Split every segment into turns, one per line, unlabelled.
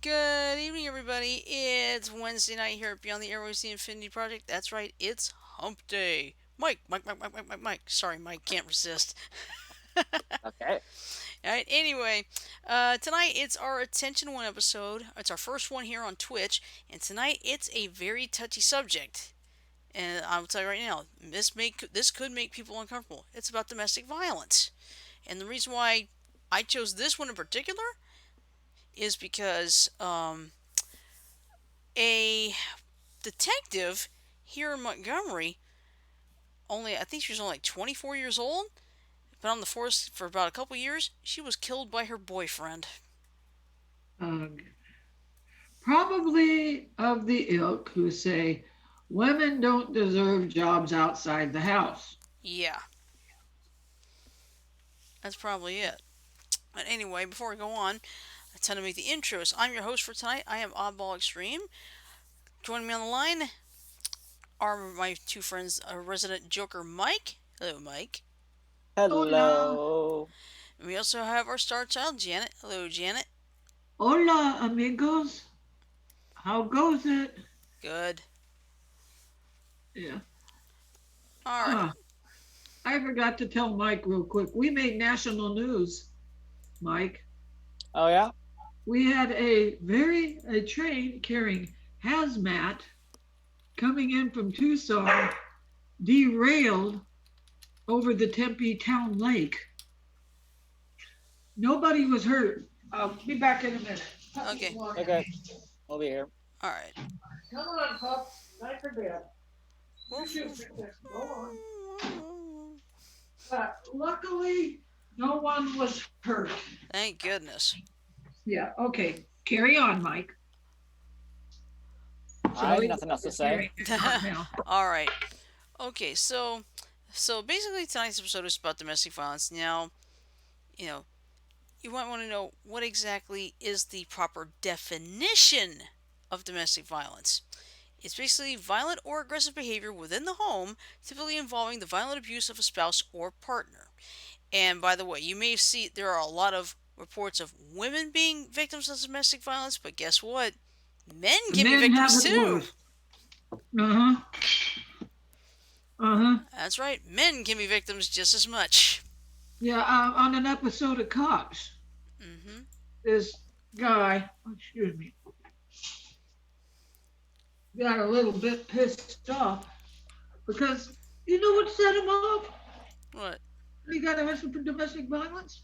Good evening, everybody. It's Wednesday night here at Beyond the Airwaves, the Infinity Project. That's right, it's Hump Day. Mike. Sorry, Mike, can't resist.
Okay.
All right. Anyway, tonight it's our Attention One episode. It's our first one here on Twitch, and tonight it's a very touchy subject. And I'll tell you right now, this could make people uncomfortable. It's about domestic violence, and the reason why I chose this one in particular is because a detective here in Montgomery, only I think she was only like 24 years old, been on the force for about a couple years. She was killed by her boyfriend.
uh, Probably of the ilk who say women don't deserve jobs outside the house.
Yeah, that's probably it. But anyway, before we go on, I tend to make the intros. I'm your host for tonight. I am Oddball Extreme. Joining me on the line are my two friends, resident Joker Mike. Hello, Mike.
Hola,
Hello.
And we also have our star child, Janet. Hello, Janet.
hola, amigos. How goes it?
Good.
Yeah.
All right.
Ah, I forgot to tell Mike real quick. We made national news, Mike.
Oh yeah.
We had a train carrying hazmat coming in from Tucson derailed over the Tempe Town Lake. Nobody was hurt. I'll be back in a minute. Puppy's
Okay.
wanting
Okay.
me.
We'll be here.
All right.
Come on, pup. Night for bed. You
Woof,
too,
woof.
princess. Go on. But luckily, no one was hurt.
Thank goodness.
Yeah. Okay. Carry on, Mike.
I
Shall
have
we?
nothing else to say.
Carry on now.
All right. Okay, so basically tonight's episode is about domestic violence. Now, you know, you might want to know what exactly is the proper definition of domestic violence. It's basically violent or aggressive behavior within the home, typically involving the violent abuse of a spouse or partner. And by the way, you may see there are a lot of reports of women being victims of domestic violence, but guess what? Men
The
can be
men have
victims
it
too.
worse. Uh huh. Uh huh.
That's right, men can be victims just as much.
Yeah. On an episode of Cops,
Hmm.
this guy, excuse me, got a little bit pissed off because you know what set him off?
What?
He got arrested for domestic violence.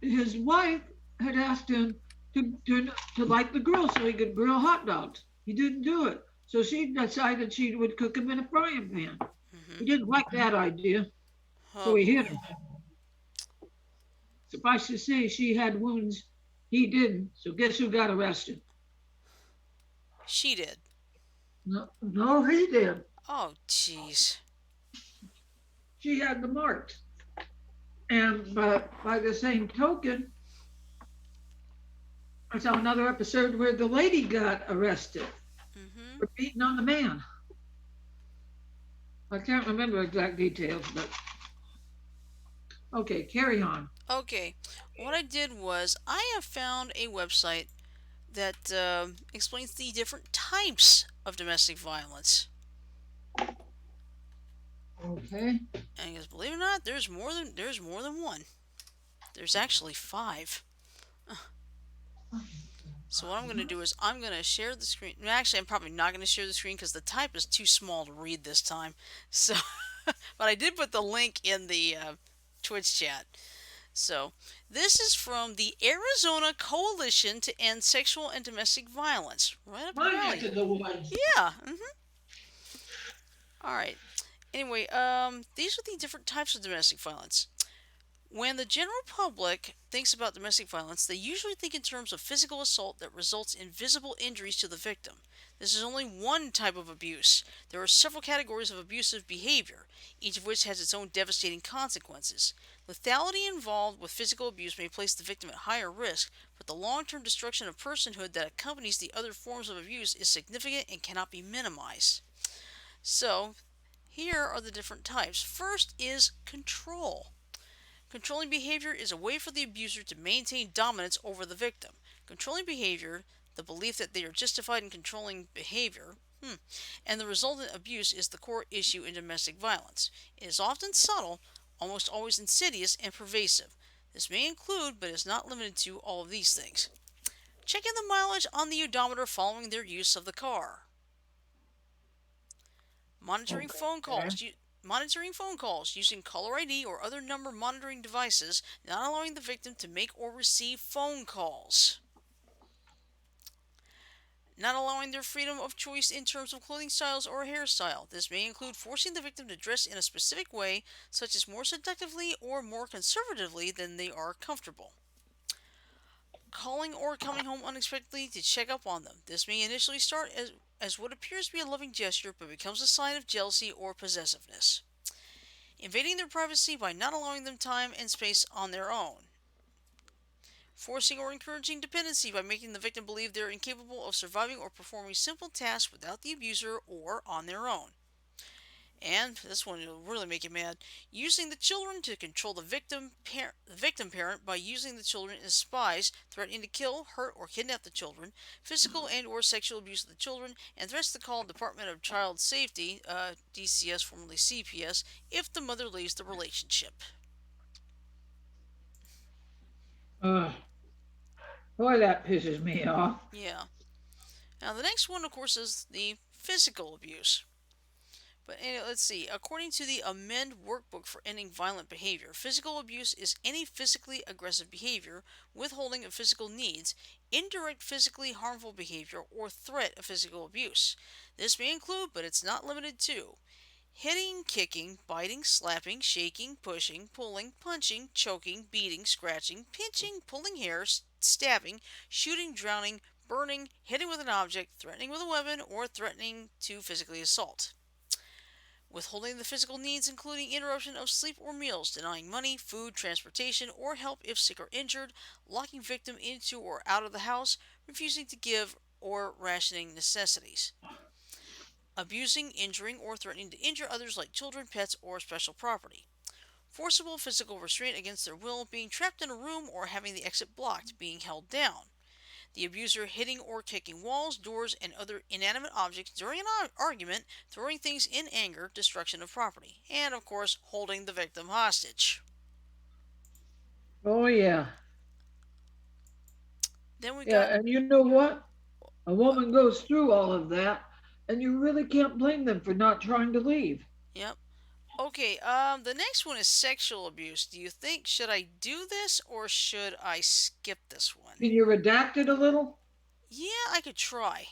His wife had asked him to light the grill so he could grill hot dogs. He didn't do it, so she decided she would cook him in a frying pan.
Hmm.
He didn't like that idea, so
Oh
he
boy.
hit her. Suffice to say, she had wounds. He didn't. So guess who got arrested?
She did.
No, no, he did.
Oh, jeez.
She had the marks. And by the same token, I saw another episode where the lady got arrested
Hmm.
for beating on the man. I can't remember exact details, but okay, carry on.
Okay. What I did was I have found a website that explains the different types of domestic violence.
Okay.
And because believe it or not, there's more than one. There's actually five. So what I'm going to do is I'm going to share the screen. Actually, I'm probably not going to share the screen because the type is too small to read this time. So, but I did put the link in the Twitch chat. So, this is from the Arizona Coalition to End Sexual and Domestic Violence. Right up your
My neck
alley.
of the woods.
Yeah. All right. Anyway, these are the different types of domestic violence. When the general public thinks about domestic violence, they usually think in terms of physical assault that results in visible injuries to the victim. This is only one type of abuse. There are several categories of abusive behavior, each of which has its own devastating consequences. Lethality involved with physical abuse may place the victim at higher risk, but the long term destruction of personhood that accompanies the other forms of abuse is significant and cannot be minimized. So, here are the different types. First is control. Controlling behavior is a way for the abuser to maintain dominance over the victim. Controlling behavior, the belief that they are justified in controlling behavior, and the resultant abuse is the core issue in domestic violence. It is often subtle, almost always insidious, and pervasive. This may include, but is not limited to, all of these things. Checking the mileage on the odometer following their use of the car. Monitoring phone
Okay.
calls. Monitoring phone calls using caller ID or other number monitoring devices, not allowing the victim to make or receive phone calls. Not allowing their freedom of choice in terms of clothing styles or hairstyle. This may include forcing the victim to dress in a specific way, such as more seductively or more conservatively than they are comfortable. Calling or coming home unexpectedly to check up on them. This may initially start as what appears to be a loving gesture but becomes a sign of jealousy or possessiveness. Invading their privacy by not allowing them time and space on their own. Forcing or encouraging dependency by making the victim believe they're incapable of surviving or performing simple tasks without the abuser or on their own. And this one will really make you mad. Using the children to control the victim parent by using the children as spies, threatening to kill, hurt, or kidnap the children, physical and/or sexual abuse of the children, and threats to call Department of Child Safety (DCS, formerly CPS) if the mother leaves the relationship.
Uh, Boy, that pisses me off.
Yeah. Now the next one, of course, is the physical abuse. But anyway, let's see. According to the Amend Workbook for Ending Violent Behavior, physical abuse is any physically aggressive behavior, withholding of physical needs, indirect physically harmful behavior, or threat of physical abuse. This may include, but it's not limited to, hitting, kicking, biting, slapping, shaking, pushing, pulling, punching, choking, beating, scratching, pinching, pulling hair, stabbing, shooting, drowning, burning, hitting with an object, threatening with a weapon, or threatening to physically assault. Withholding the physical needs, including interruption of sleep or meals, denying money, food, transportation, or help if sick or injured, locking victim into or out of the house, refusing to give, or rationing necessities. Abusing, injuring, or threatening to injure others like children, pets, or special property. Forcible physical restraint against their will, being trapped in a room or having the exit blocked, being held down. The abuser hitting or kicking walls, doors, and other inanimate objects during an argument, throwing things in anger, destruction of property, and of course, holding the victim hostage.
Oh, yeah.
Then we got
Yeah, and you know what? A
what?
woman goes through all of that, and you really can't blame them for not trying to leave.
Yep. Okay, the next one is sexual abuse. Do you think should I do this or should I skip this one?
Can you redact it a little?
Yeah, I could try.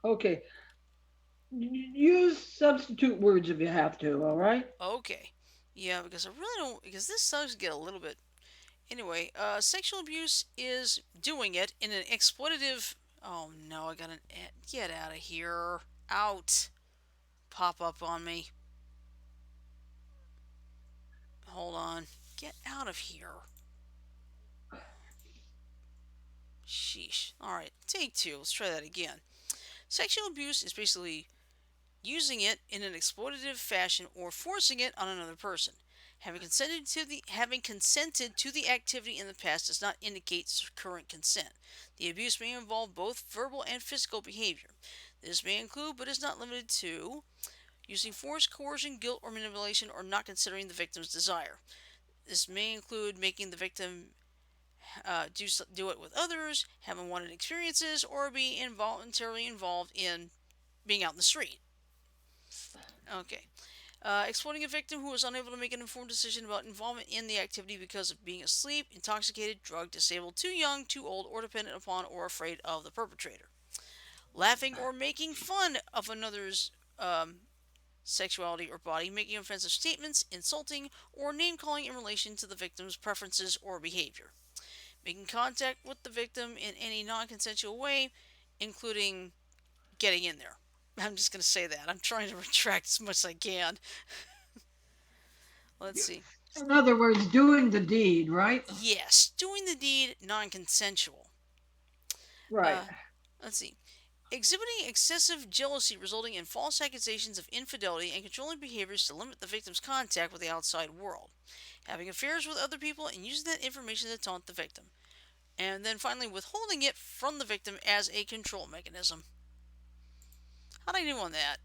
Okay. Use substitute words if you have to, all right?
Okay. Yeah, because I really don't because this does get a little bit. Anyway, sexual abuse is doing it in an exploitative. Oh no, I got an get out of here. Out. Pop up on me. Hold on. Get out of here. Sheesh. Alright, take two. Let's try that again. Sexual abuse is basically using it in an exploitative fashion or forcing it on another person. Having consented to the activity in the past does not indicate current consent. The abuse may involve both verbal and physical behavior. This may include, but is not limited to, using force, coercion, guilt, or manipulation, or not considering the victim's desire. This may include making the victim do it with others, have unwanted experiences, or be involuntarily involved in being out in the street. Okay. Exploiting a victim who is unable to make an informed decision about involvement in the activity because of being asleep, intoxicated, drugged, disabled, too young, too old, or dependent upon or afraid of the perpetrator. Laughing or making fun of another's sexuality or body, making offensive statements, insulting, or name calling in relation to the victim's preferences or behavior. Making contact with the victim in any non consensual way, including getting in there. I'm just going to say that. I'm trying to retract as much as I can. Let's see.
In other words, doing the deed, right?
Yes, doing the deed non consensual.
Right.
Uh, let's see. Exhibiting excessive jealousy resulting in false accusations of infidelity and controlling behaviors to limit the victim's contact with the outside world. Having affairs with other people and using that information to taunt the victim. And then finally, withholding it from the victim as a control mechanism. How'd I do on that?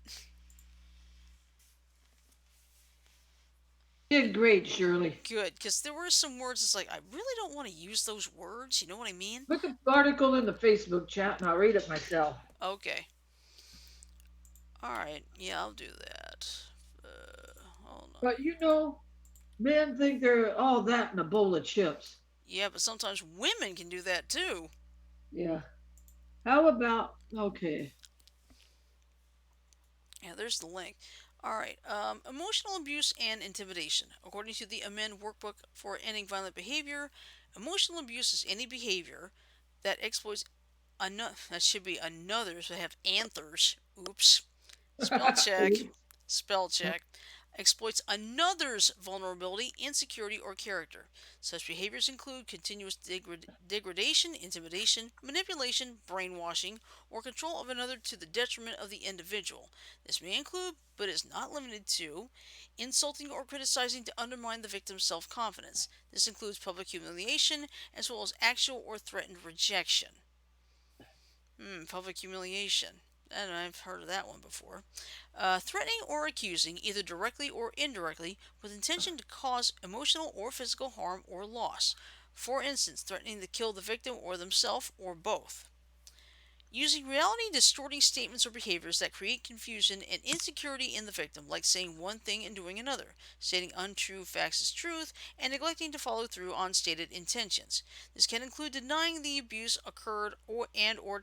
Did great, Shirley.
Good, because there were some words it's like, I really don't want to use those words, you know what I mean?
Put the article in the Facebook chat and I'll read it myself.
Okay. Alright, yeah, I'll do that. Hold on.
But men think they're all that in a bowl of chips.
Yeah, but sometimes women can do that too.
Yeah. How about okay?
Yeah, there's the link. All right. Emotional abuse and intimidation. According to the Amend Workbook for Ending Violent Behavior, emotional abuse is any behavior that exploits another. That should be another. So I have anthers. Oops. Spell check. Spell check. Exploits another's vulnerability, insecurity, or character. Such behaviors include continuous degradation, intimidation, manipulation, brainwashing, or control of another to the detriment of the individual. This may include, but is not limited to, insulting or criticizing to undermine the victim's self confidence. This includes public humiliation as well as actual or threatened rejection. Public humiliation. And I've heard of that one before. Threatening or accusing, either directly or indirectly, with intention to cause emotional or physical harm or loss. For instance, threatening to kill the victim or themselves or both. Using reality distorting statements or behaviors that create confusion and insecurity in the victim, like saying one thing and doing another, stating untrue facts as truth, and neglecting to follow through on stated intentions. This can include denying the abuse occurred or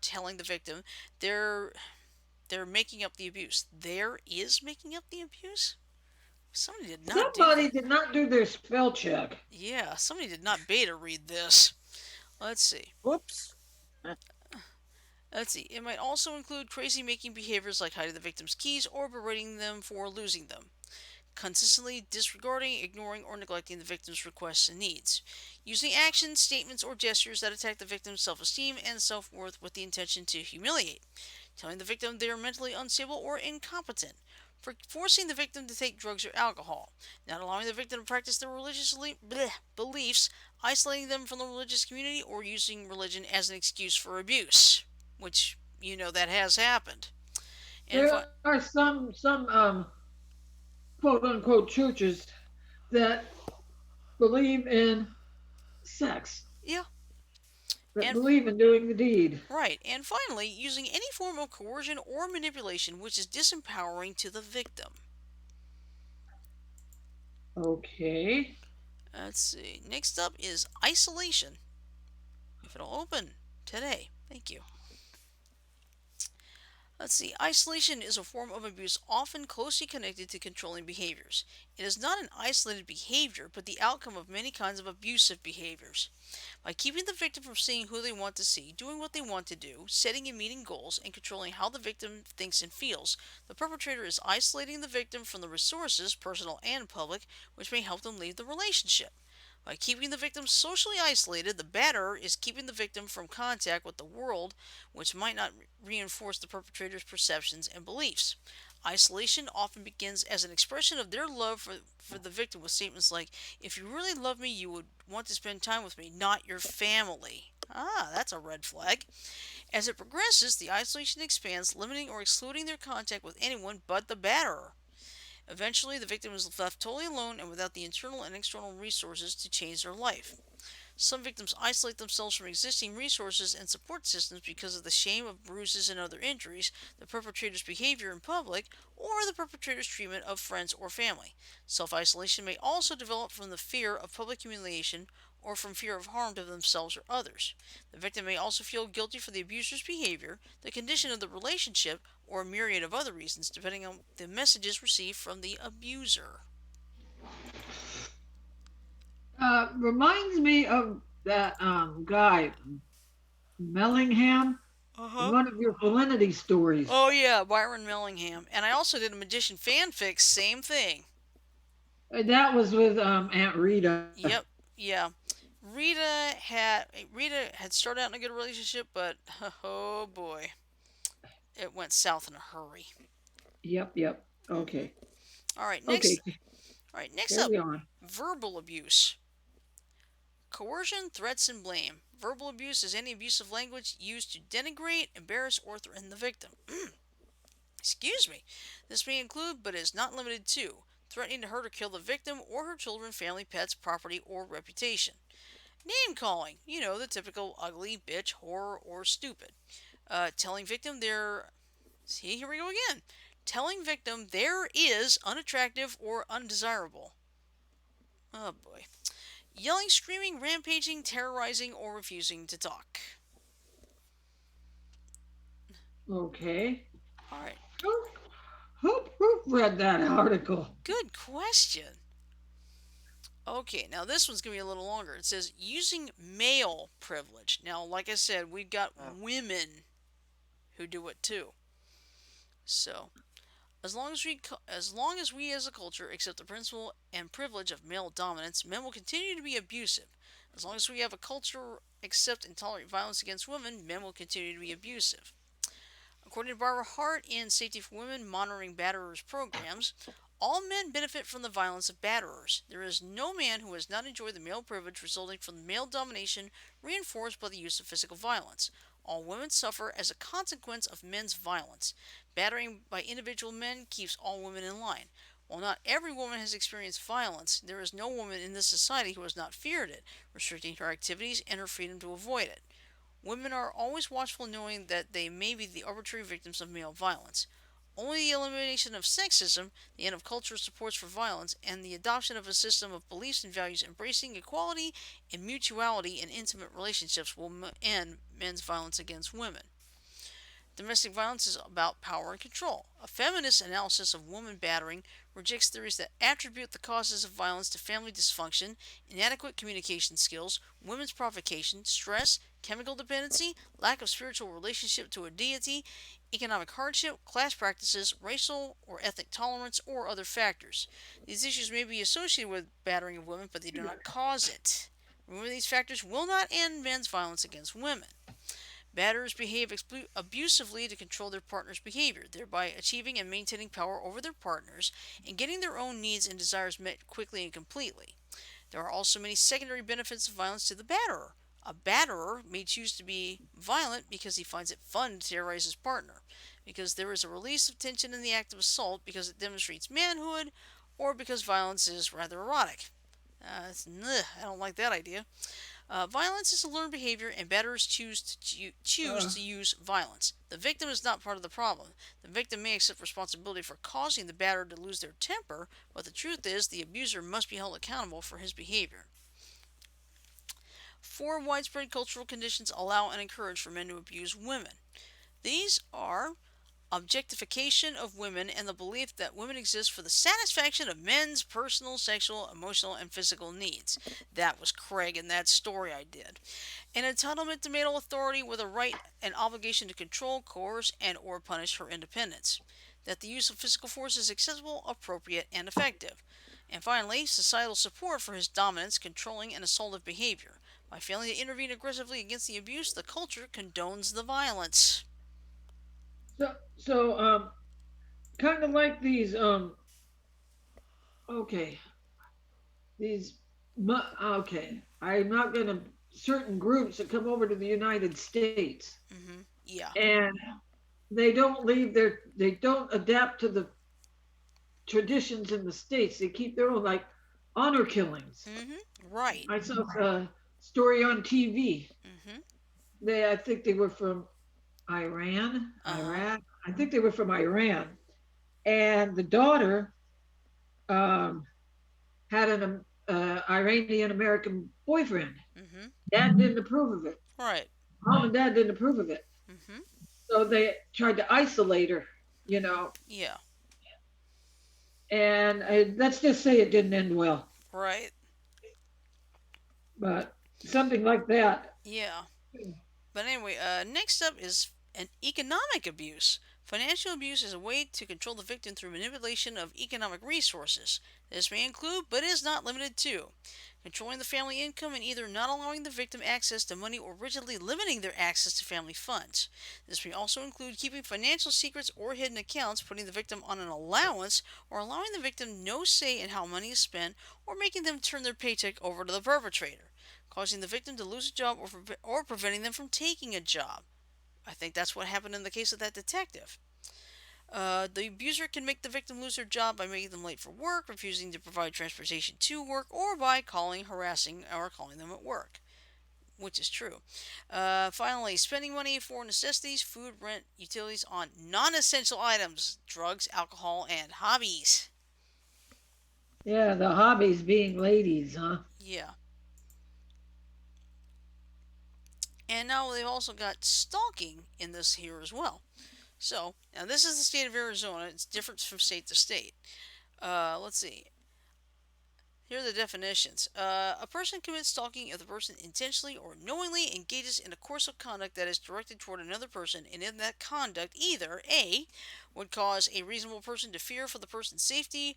telling the victim they're they're making up the abuse. There is making up the abuse? Somebody did not do
Somebody
that.
did not do their spell check.
Yeah, somebody did not beta read this. Let's see.
Whoops.
Let's see. It might also include crazy making behaviors like hiding the victim's keys or berating them for losing them. Consistently disregarding, ignoring, or neglecting the victim's requests and needs. Using actions, statements, or gestures that attack the victim's self esteem and self worth with the intention to humiliate. Telling the victim they are mentally unstable or incompetent. For forcing the victim to take drugs or alcohol. Not allowing the victim to practice their religious beliefs, isolating them from the religious community, or using religion as an excuse for abuse. Which, that has happened. And
There are some quote unquote churches that believe in sex,
yeah,
that
and
believe in doing the deed.
right. And finally, using any form of coercion or manipulation which is disempowering to the victim.
Okay.
Let's see. Next up is isolation. If it'll open today. Thank you. Let's see. Isolation is a form of abuse often closely connected to controlling behaviors. It is not an isolated behavior, but the outcome of many kinds of abusive behaviors. By keeping the victim from seeing who they want to see, doing what they want to do, setting and meeting goals, and controlling how the victim thinks and feels, the perpetrator is isolating the victim from the resources, personal and public, which may help them leave the relationship. By keeping the victim socially isolated, the batterer is keeping the victim from contact with the world, which might not reinforce the perpetrator's perceptions and beliefs. Isolation often begins as an expression of their love for the victim with statements like, if you really love me, you would want to spend time with me, not your family. Ah, that's a red flag. As it progresses, the isolation expands, limiting or excluding their contact with anyone but the batterer. Eventually, the victim is left totally alone and without the internal and external resources to change their life. Some victims isolate themselves from existing resources and support systems because of the shame of bruises and other injuries, the perpetrator's behavior in public, or the perpetrator's treatment of friends or family. Self isolation may also develop from the fear of public humiliation or from fear of harm to themselves or others. The victim may also feel guilty for the abuser's behavior, the condition of the relationship, or a myriad of other reasons, depending on the messages received from the abuser.
Reminds me of that guy Mellingham
Uh
in
huh.
one of your Felinity stories.
Oh yeah, Byron Mellingham. And I also did a magician fanfic, same thing.
That was with Aunt Rita.
Yep, yeah. Rita had started out in a good relationship, but oh boy. it went south in a hurry.
Yep, yep.
Hmm.
Okay.
All right,
Okay,
next up,
carry on.
verbal abuse. Coercion, threats, and blame. Verbal abuse is any abusive language used to denigrate, embarrass, or threaten the victim. Excuse me. This may include, but is not limited to, threatening to hurt or kill the victim or her children, family, pets, property, or reputation. Name calling. You know, the typical ugly, bitch, whore, or stupid. Telling victim they're. See, here we go again. Telling victim there is unattractive or undesirable. Oh boy. Yelling, screaming, rampaging, terrorizing, or refusing to talk.
Okay.
Alright,
Who read that article?
good question. Okay, now this one's going to be a little longer. It says using male privilege. Now, like I said, we've got women who do it too. So, as long as we as a culture accept the principle and privilege of male dominance, men will continue to be abusive. As long as we have a culture accept and tolerate violence against women, men will continue to be abusive. According to Barbara Hart in Safety for Women Monitoring Batterers Programs, all men benefit from the violence of batterers. There is no man who has not enjoyed the male privilege resulting from male domination reinforced by the use of physical violence. All women suffer as a consequence of men's violence. Battering by individual men keeps all women in line. While not every woman has experienced violence, there is no woman in this society who has not feared it, restricting her activities and her freedom to avoid it. Women are always watchful knowing that they may be the arbitrary victims of male violence. Only the elimination of sexism, the end of cultural supports for violence, and the adoption of a system of beliefs and values embracing equality and mutuality in intimate relationships will end men's violence against women. Domestic violence is about power and control. A feminist analysis of woman battering rejects theories that attribute the causes of violence to family dysfunction, inadequate communication skills, women's provocation, stress, chemical dependency, lack of spiritual relationship to a deity, economic hardship, class practices, racial or ethnic tolerance, or other factors. These issues may be associated with battering of women, but they do not cause it. Remember, these factors will not end men's violence against women. Batters behave abusively to control their partner's behavior, thereby achieving and maintaining power over their partners and getting their own needs and desires met quickly and completely. There are also many secondary benefits of violence to the batterer. A batterer may choose to be violent because he finds it fun to terrorize his partner, because there is a release of tension in the act of assault because it demonstrates manhood, or because violence is rather erotic. I don't like that idea. Violence is a learned behavior, and batterers choose
Uh,
to use violence. The victim is not part of the problem. The victim may accept responsibility for causing the batterer to lose their temper, but the truth is the abuser must be held accountable for his behavior. Four widespread cultural conditions allow and encourage for men to abuse women. These are objectification of women and the belief that women exist for the satisfaction of men's personal, sexual, emotional, and physical needs. That was Craig in that story I did. An entitlement to male authority with a right and obligation to control, coerce, and or punish her independence. That the use of physical force is acceptable, appropriate, and effective. And finally, societal support for his dominance, controlling, and assaultive behavior. By failing to intervene aggressively against the abuse, the culture condones the violence.
so kind of like these okay, these okay. I'm not gonna certain groups that come over to the United States
Yeah.
and they don't adapt to the traditions in the states. They keep their own like honor killings.
Right.
I saw a story on TV.
Mm-hmm.
I think they were from Iran,
Uh huh.
Iraq. I think they were from Iran, and the daughter um, had an Iranian American boyfriend.
Mm-hmm.
Dad didn't approve of it.
Right.
Mom and dad didn't approve of it.
Mm-hmm.
So they tried to isolate her, you
Mm-hmm.
know.
Yeah.
And let's just say it didn't end well.
Right.
But something like that.
Yeah. But anyway, next up is an economic abuse. Financial abuse is a way to control the victim through manipulation of economic resources. This may include, but is not limited to, controlling the family income and either not allowing the victim access to money or rigidly limiting their access to family funds. This may also include keeping financial secrets or hidden accounts, putting the victim on an allowance, or allowing the victim no say in how money is spent, or making them turn their paycheck over to the perpetrator, causing the victim to lose a job or preventing them from taking a job. I think that's what happened in the case of that detective. The abuser can make the victim lose their job by making them late for work, refusing to provide transportation to work, or by calling, harassing, or calling them at work, which is true. Finally, spending money for necessities, food, rent, utilities on non essential items, drugs, alcohol, and hobbies.
Yeah, the hobbies being ladies, huh?
Yeah. And now they've also got stalking in this here as well. So, now this is the state of Arizona. It's different from state to state. Let's see. Here are the definitions. A person commits stalking if the person intentionally or knowingly engages in a course of conduct that is directed toward another person, and in that conduct either A. would cause a reasonable person to fear for the person's safety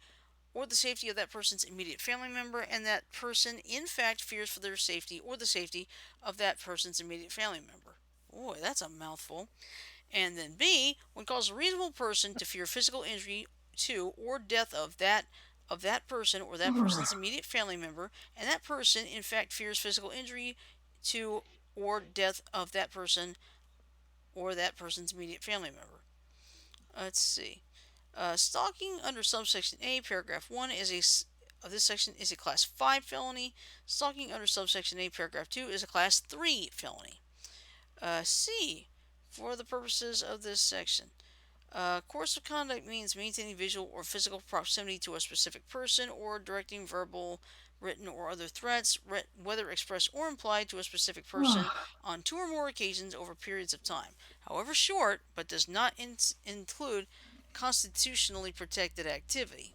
or the safety of that person's immediate family member, and that person in fact fears for their safety or the safety of that person's immediate family member. Boy, that's a mouthful. And then B would cause a reasonable person to fear physical injury to or death of that person or that person's immediate family member, and that person in fact fears physical injury to or death of that person or that person's immediate family member. Let's see. Stalking under subsection A, paragraph 1 of this section is a class 5 felony. Stalking under subsection A, paragraph 2 is a class 3 felony. C, for the purposes of this section, course of conduct means maintaining visual or physical proximity to a specific person or directing verbal, written, or other threats, whether expressed or implied, to a specific person on two or more occasions over periods of time, however short, but does not include constitutionally protected activity.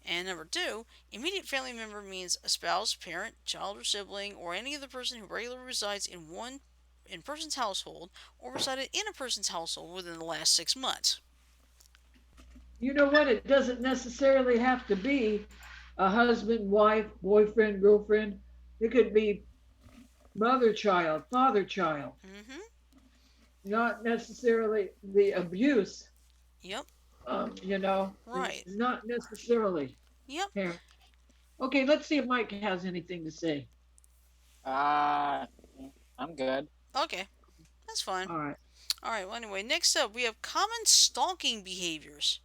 And number two, immediate family member means a spouse, parent, child, or sibling, or any other person who regularly resides in person's household or resided in a person's household within the last 6 months.
You know what? It doesn't necessarily have to be a husband, wife, boyfriend, girlfriend. It could be mother, child, father, child.
Mm-hmm.
Not necessarily the abuse.
Yep.
You know,
Right.
not necessarily
Yep.
parent. Okay, let's see if Mike has anything to say.
Uh, I'm good.
Okay. That's fine.
All right.
All right. Well, anyway, next up we have common stalking behaviors.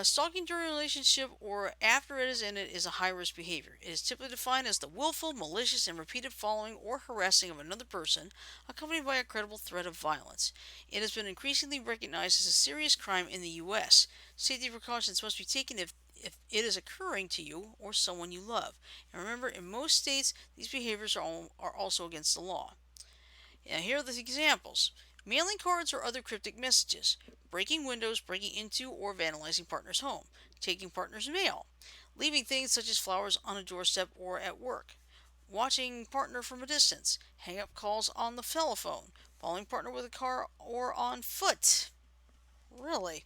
Stalking during a relationship or after it is ended is a high risk behavior. It is typically defined as the willful, malicious, and repeated following or harassing of another person, accompanied by a credible threat of violence. It has been increasingly recognized as a serious crime in the U.S. Safety precautions must be taken if it is occurring to you or someone you love. And remember, in most states, these behaviors are also against the law. Now, here are the examples: mailing cards or other cryptic messages, breaking windows, breaking into or vandalizing partner's home, taking partner's mail, leaving things such as flowers on a doorstep or at work, watching partner from a distance, hang up calls on the telephone, following partner with a car or on foot. Really?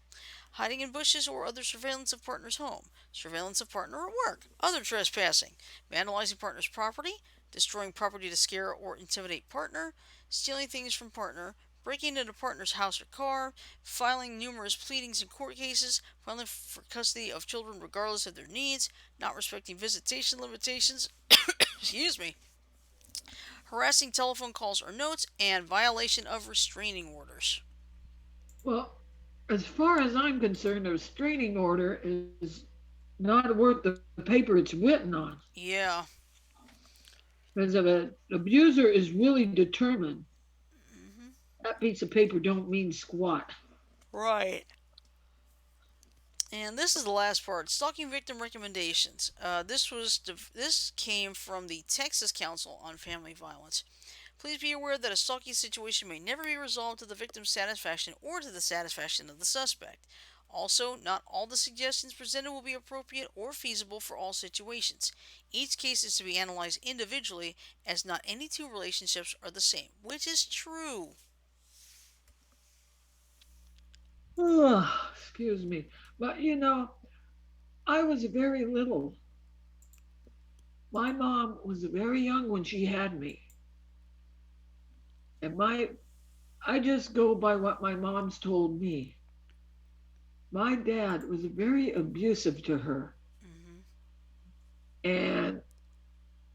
Hiding in bushes or other surveillance of partner's home, surveillance of partner at work, other trespassing, vandalizing partner's property, destroying property to scare or intimidate partner, stealing things from partner, breaking into partner's house or car, filing numerous pleadings in court cases, filing for custody of children regardless of their needs, not respecting visitation limitations, excuse me, harassing telephone calls or notes, and violation of restraining orders.
Well, as far as I'm concerned, a restraining order is not worth the paper it's written on.
Yeah.
Because if an abuser is really determined,
Hmm.
that piece of paper don't mean squat.
Right. And this is the last part: stalking victim recommendations. This came from the Texas Council on Family Violence. Please be aware that a stalking situation may never be resolved to the victim's satisfaction or to the satisfaction of the suspect. Also, not all the suggestions presented will be appropriate or feasible for all situations. Each case is to be analyzed individually, as not any two relationships are the same, which is true.
Excuse me. But I was very little. My mom was very young when she had me. And I just go by what my mom's told me. My dad was very abusive to her.
Mhm.
And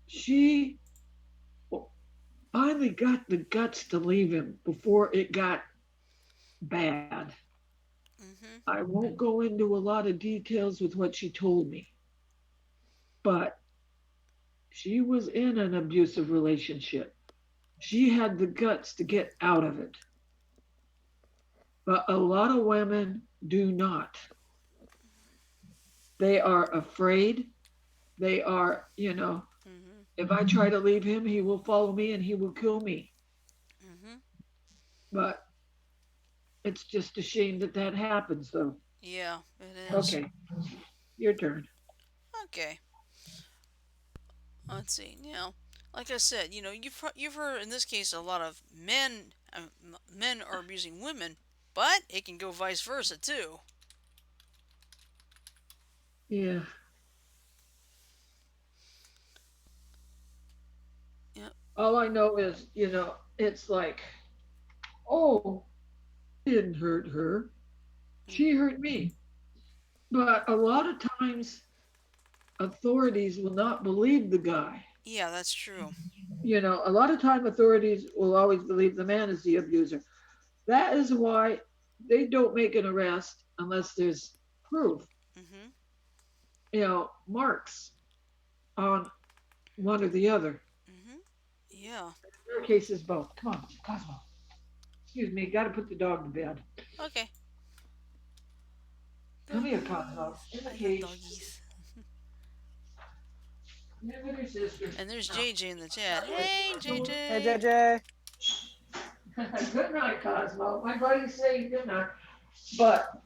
she finally got the guts to leave him before it got bad.
Mhm.
I won't go into a lot of details with what she told me, but she was in an abusive relationship. She had the guts to get out of it. But a lot of women do not. They are afraid. They are,
Mhm.
if I try to leave him, he will follow me and he will kill me.
Mhm.
But it's just a shame that that happens, though.
Yeah, it is.
Okay, your turn.
Okay. Let's see. Like I said, you've heard in this case a lot of men are abusing women, but it can go vice versa too.
Yeah.
Yep.
All I know is, it's like, oh, I didn't hurt her. She
Mhm.
hurt me. But a lot of times, authorities will not believe the guy.
Yeah, that's true.
A lot of time authorities will always believe the man is the abuser. That is why they don't make an arrest unless there's proof,
Mhm.
marks on one or the other.
Mhm. Yeah.
In their case is both. Come on, Cosmo. Excuse me, got to put the dog to bed.
Okay.
Come here, Cosmo.
Doggies.
In the
I love
cage.
doggies.
Come here with your sister.
And there's
No.
JJ in the chat. Hey,
Hey,
JJ.
JJ.
Good night, Cosmo. My buddy's saying good night. But,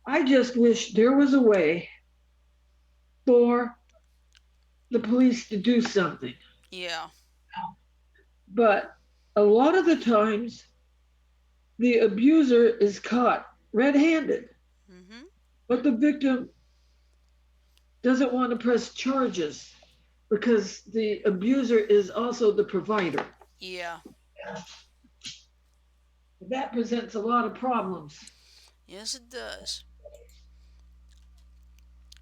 I just wish there was a way for the police to do something.
Yeah.
But a lot of the times, the abuser is caught red handed,
Mhm.
but the victim doesn't want to press charges because the abuser is also the provider.
Yeah.
That presents a lot of problems.
Yes, it does.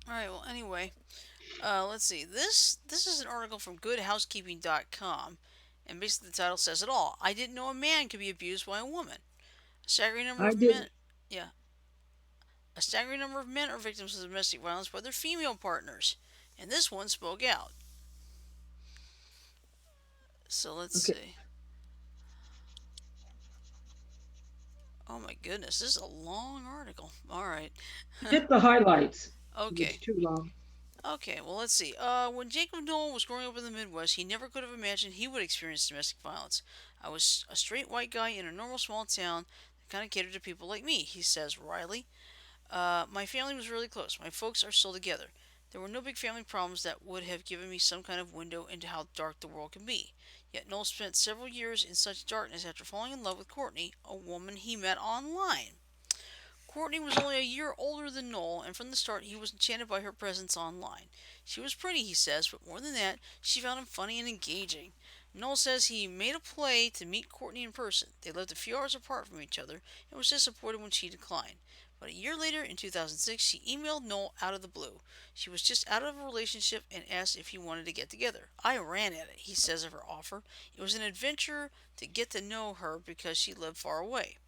All right. Well, anyway, let's see. This is an article from GoodHousekeeping.com, and basically the title says it all. I didn't know a man could be abused by a woman. A staggering number
I
of men.
didn't.
Yeah. A staggering number of men are victims of domestic violence by their female partners, and this one spoke out. So let's
Okay,
see. Oh my goodness, this is a long article. All right.
hit the highlights if it's
Okay.
too long.
Okay, well, let's see. When Jacob Noel was growing up in the Midwest, he never could have imagined he would experience domestic violence. I was a straight white guy in a normal small town that kind of catered to people like me, he says wryly. My family was really close. My folks are still together. There were no big family problems that would have given me some kind of window into how dark the world can be. Yet Noel spent several years in such darkness after falling in love with Courtney, a woman he met online. Courtney was only a year older than Noel, and from the start he was enchanted by her presence online. She was pretty, he says, but more than that, she found him funny and engaging. Noel says he made a play to meet Courtney in person. They lived a few hours apart from each other and was disappointed when she declined. But a year later, in 2006, she emailed Noel out of the blue. She was just out of a relationship and asked if he wanted to get together. I ran at it, he says of her offer. It was an adventure to get to know her because she lived far away.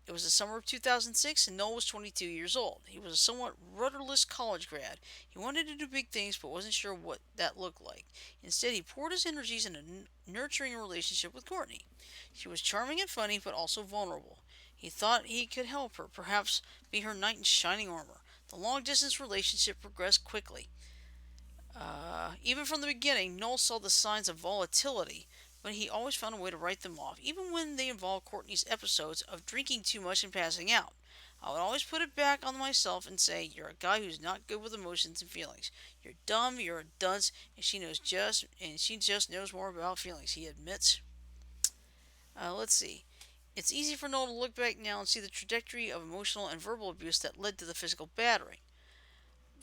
It was the summer of 2006, and Noel was 22 years old. He was a somewhat rudderless college grad. He wanted to do big things, but wasn't sure what that looked like. Instead, he poured his energies into nurturing a relationship with Courtney. She was charming and funny, but also vulnerable. He thought he could help her, perhaps be her knight in shining armor. The long distance relationship progressed quickly. Even from the beginning, Noel saw the signs of volatility, but he always found a way to write them off, even when they involved Courtney's episodes of drinking too much and passing out. I would always put it back on myself and say, "You're a guy who's not good with emotions and feelings. You're dumb, you're a dunce, and she just knows more about feelings," he admits. Let's see. It's easy for Noel to look back now and see the trajectory of emotional and verbal abuse that led to the physical battering.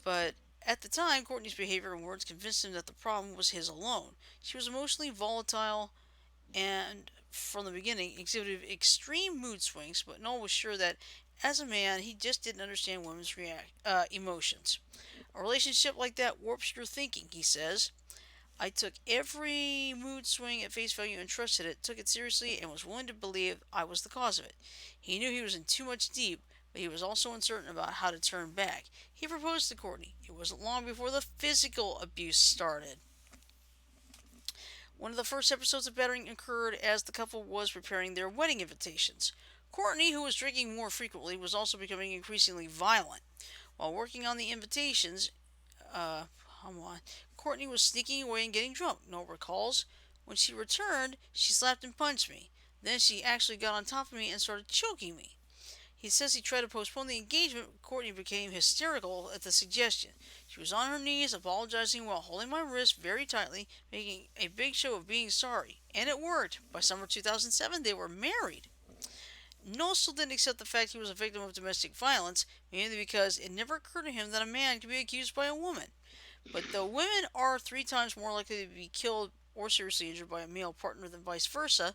But at the time, Courtney's behavior and words convinced him that the problem was his alone. She was emotionally volatile and, from the beginning, exhibited extreme mood swings, but Noel was sure that, as a man, he just didn't understand women's emotions. A relationship like that warps your thinking, he says. I took every mood swing at face value and trusted it, took it seriously, and was willing to believe I was the cause of it. He knew he was in too much deep, but he was also uncertain about how to turn back. He proposed to Courtney. It wasn't long before the physical abuse started. One of the first episodes of battering occurred as the couple was preparing their wedding invitations. Courtney, who was drinking more frequently, was also becoming increasingly violent. While working on the invitations, uh, come on. Courtney was sneaking away and getting drunk, Noel recalls. When she returned, she slapped and punched me. Then she actually got on top of me and started choking me. He says he tried to postpone the engagement, but Courtney became hysterical at the suggestion. She was on her knees, apologizing while holding my wrist very tightly, making a big show of being sorry. And it worked. By summer 2007, they were married. Noel still didn't accept the fact he was a victim of domestic violence, mainly because it never occurred to him that a man could be accused by a woman. But though women are 3 times more likely to be killed or seriously injured by a male partner than vice versa,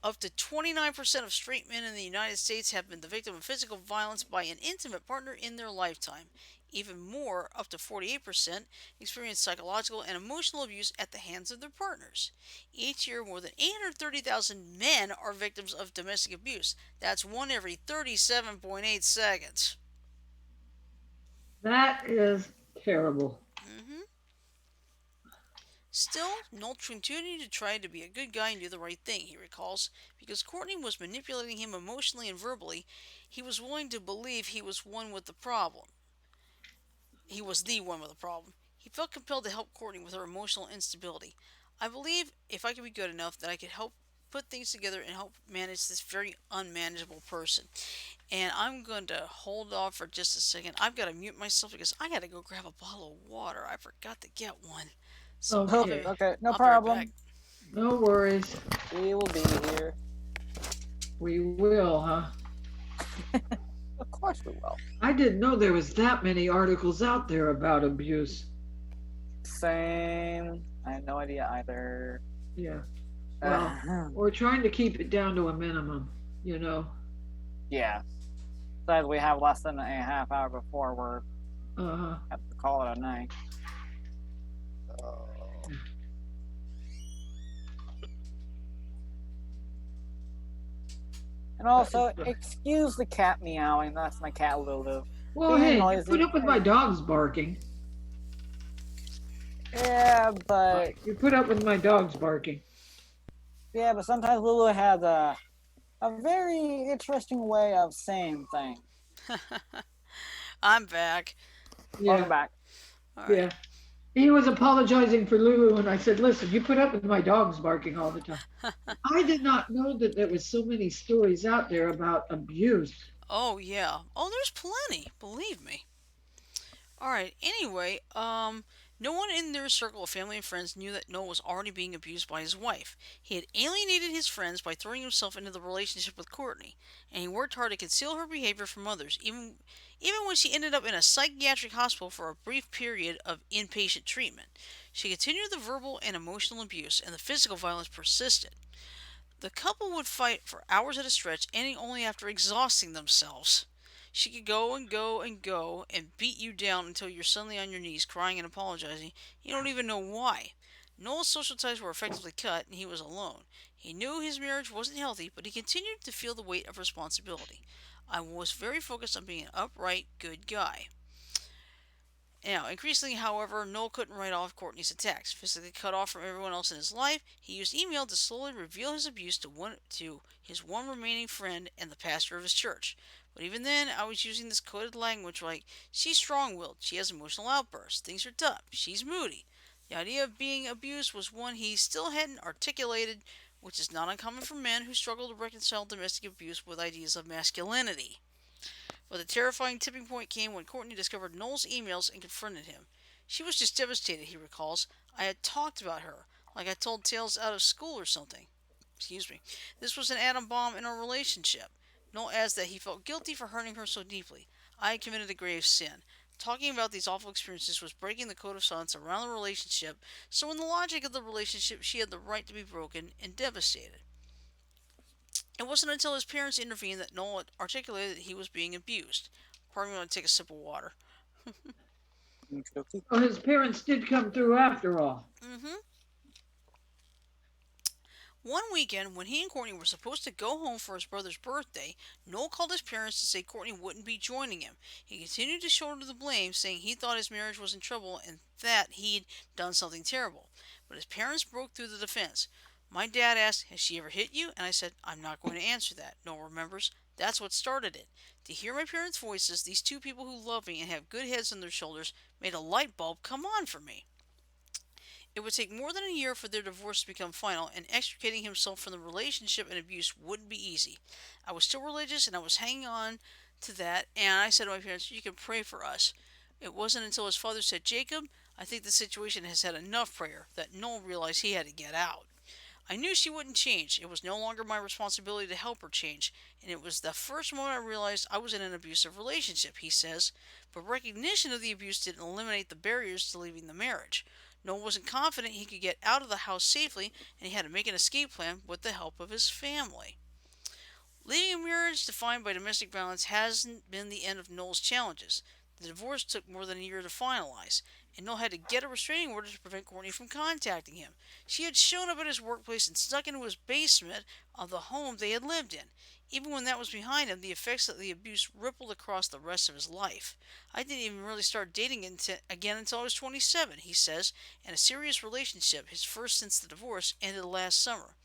up to 29% of straight men in the United States have been the victim of physical violence by an intimate partner in their lifetime. Even more, up to 48%, experience psychological and emotional abuse at the hands of their partners. Each year, more than 830,000 men are victims of domestic abuse. That's one every 37.8 seconds.
That is terrible.
Mm-hmm. Still, Noel continued to try to be a good guy and do the right thing, he recalls. Because Courtney was manipulating him emotionally and verbally, he was willing to believe he was one with the problem. He was the one with the problem. He felt compelled to help Courtney with her emotional instability. I believe if I could be good enough that I could help put things together and help manage this very unmanageable person. And I'm going to hold off for just a second. I've got to mute myself because I got to go grab a bottle of water. I forgot to get one. So
Okay,
Okay,
okay, no
I'll be right back.
problem.
no worries.
We will be here.
We will, huh?
Of course we will.
I didn't know there was that many articles out there about abuse.
Same. I had no idea either.
Yeah. Well, we're trying to keep it down to a minimum, you know.
Yeah. Besides, we have less than a half hour before we're
Uh-huh.
have to call it a night. So, and also, excuse the cat meowing. That's my cat Lulu.
Well,
Being
hey, you
noisy.
put up with my dog's barking.
Yeah, but
You put up with my dog's barking.
sometimes Lulu has a very interesting way of saying things.
I'm back.
Welcome
Yeah,
back.
All
yeah.
right.
He was apologizing for Lulu, and I said, "Listen, you put up with my dog's barking all the time." I did not know that there was so many stories out there about abuse.
Oh yeah. Oh, there's plenty. Believe me. All right. Anyway, no one in their circle of family and friends knew that Noah was already being abused by his wife. He had alienated his friends by throwing himself into the relationship with Courtney, and he worked hard to conceal her behavior from others, even when she ended up in a psychiatric hospital for a brief period of inpatient treatment. She continued the verbal and emotional abuse, and the physical violence persisted. The couple would fight for hours at a stretch, ending only after exhausting themselves. She could go and go and go and beat you down until you're suddenly on your knees crying and apologizing. You don't even know why. Noel's social ties were effectively cut and he was alone. He knew his marriage wasn't healthy, but he continued to feel the weight of responsibility. I was very focused on being an upright, good guy. Now, increasingly, however, Noel couldn't write off Courtney's attacks. Physically cut off from everyone else in his life, he used email to slowly reveal his abuse to his one remaining friend and the pastor of his church. But even then, I was using this coded language like, she's strong willed, she has emotional outbursts, things are tough, she's moody. The idea of being abused was one he still hadn't articulated, which is not uncommon for men who struggle to reconcile domestic abuse with ideas of masculinity. But the terrifying tipping point came when Courtney discovered Noel's emails and confronted him. She was just devastated, he recalls. I had talked about her, like I told tales out of school or something. excuse me, this was an atom bomb in our relationship. Noel adds that he felt guilty for hurting her so deeply. I had committed a grave sin. Talking about these awful experiences was breaking the code of silence around the relationship, so in the logic of the relationship, she had the right to be broken and devastated. It wasn't until his parents intervened that Noel articulated that he was being abused. Pardon me when I take a sip of water.
Okey-dokey.
Well, his parents did come through after all.
Mm-hmm. One weekend, when he and Courtney were supposed to go home for his brother's birthday, Noel called his parents to say Courtney wouldn't be joining him. He continued to shoulder the blame, saying he thought his marriage was in trouble and that he'd done something terrible. But his parents broke through the defense. My dad asked, "Has she ever hit you?" And I said, "I'm not going to answer that." Noel remembers. That's what started it. To hear my parents' voices, these two people who love me and have good heads on their shoulders, made a light bulb come on for me. It would take more than a year for their divorce to become final, and extricating himself from the relationship and abuse wouldn't be easy. I was still religious and I was hanging on to that, and I said to my parents, "You can pray for us." It wasn't until his father said, "Jacob, I think the situation has had enough prayer," that Noel realized he had to get out. I knew she wouldn't change. It was no longer my responsibility to help her change, and it was the first moment I realized I was in an abusive relationship, he says. But recognition of the abuse didn't eliminate the barriers to leaving the marriage. Noah wasn't confident he could get out of the house safely, and he had to make an escape plan with the help of his family. Leaving a marriage defined by domestic violence hasn't been the end of Noel's challenges. The divorce took more than a year to finalize, and Noel had to get a restraining order to prevent Courtney from contacting him. She had shown up at his workplace and snuck into his basement of the home they had lived in. Even when that was behind him, the effects of the abuse rippled across the rest of his life. I didn't even really start dating again until I was 27, he says, and a serious relationship, his first since the divorce, ended last summer.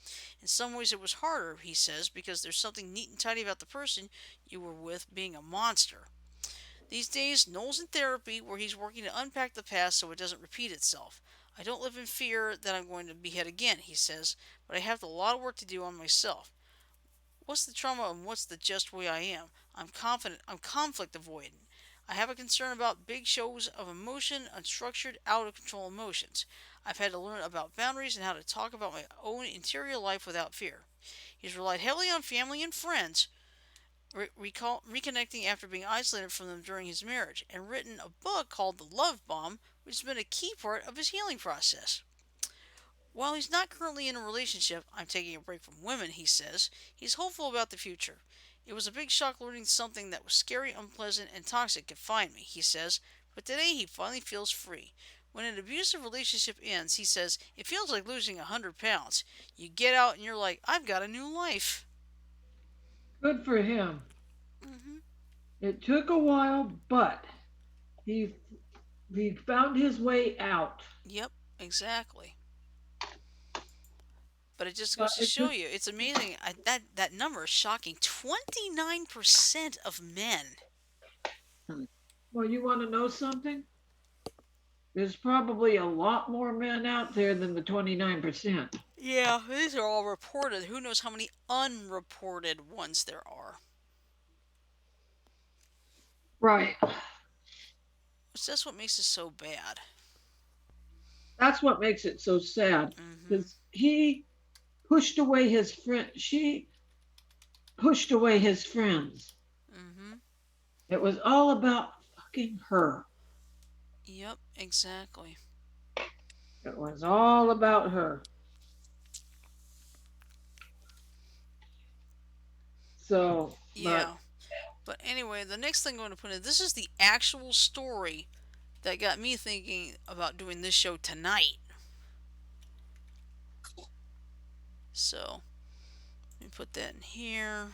In some ways, it was harder, he says, because there's something neat and tidy about the person you were with being a monster. These days, Noel's in therapy where he's working to unpack the past so it doesn't repeat itself. I don't live in fear that I'm going to behead again, he says, but I have a lot of work to do on myself. What's the trauma and what's the just way I am? I'm confident, I'm conflict avoidant. I have a concern about big shows of emotion, unstructured, out of control emotions. I've had to learn about boundaries and how to talk about my own interior life without fear. He's relied heavily on family and friends, reconnecting after being isolated from them during his marriage, and written a book called The Love Bomb, which has been a key part of his healing process. While he's not currently in a relationship, I'm taking a break from women, he says, he's hopeful about the future. It was a big shock learning something that was scary, unpleasant, and toxic could find me, he says, but today he finally feels free. When an abusive relationship ends, he says, it feels like losing 100 pounds. You get out and you're like, I've got a new life.
Good for him.
Hmm.
It took a while, but he he found his way out.
Yep, exactly. But it just
But
goes to
it
show
took.
you, it's amazing. That number is shocking. 29% of men.
Hmm.
Well, you want to know something? There's probably a lot more men out there than the 29%.
Yeah, these are all reported. Who knows how many unreported ones there are?
Right.
Which that's what makes it so bad.
That's what makes it so sad.
Mm-hmm.
Because he pushed away his friend. She pushed away his friends.
Mm-hmm.
It was all about fucking her.
Yep, exactly.
It was all about her. So, but
Yeah. But anyway, the next thing I'm going to put in, this is the actual story that got me thinking about doing this show tonight. So, let me put that in here.